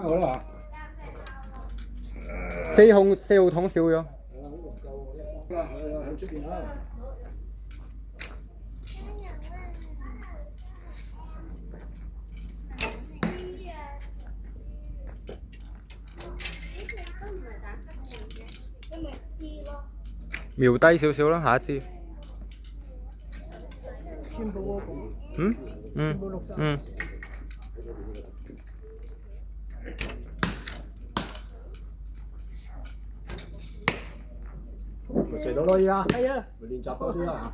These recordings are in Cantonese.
我啦4號桶少咗。喺出邊啦。瞄低少少啦，下一支。全部嗰個。嗯全部60。嗯。咪射到咯，依家。係啊。咪練習多啲啦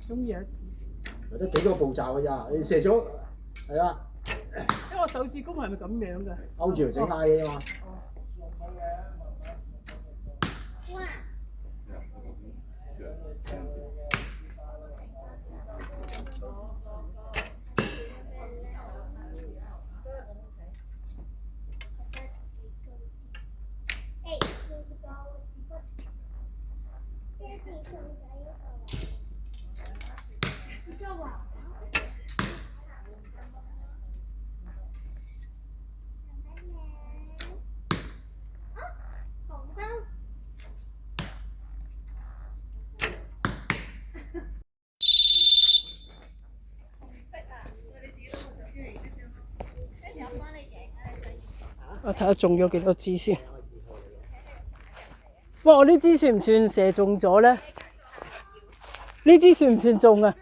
中意啊！嚇。得幾個步驟㗎咋？你射咗係啊，因為我手指公係咪咁樣㗎？勾住條繩拉嘅嘛。我睇下中咗幾多支先。哇！我呢支算唔算射中咗咧？呢支算唔算中啊？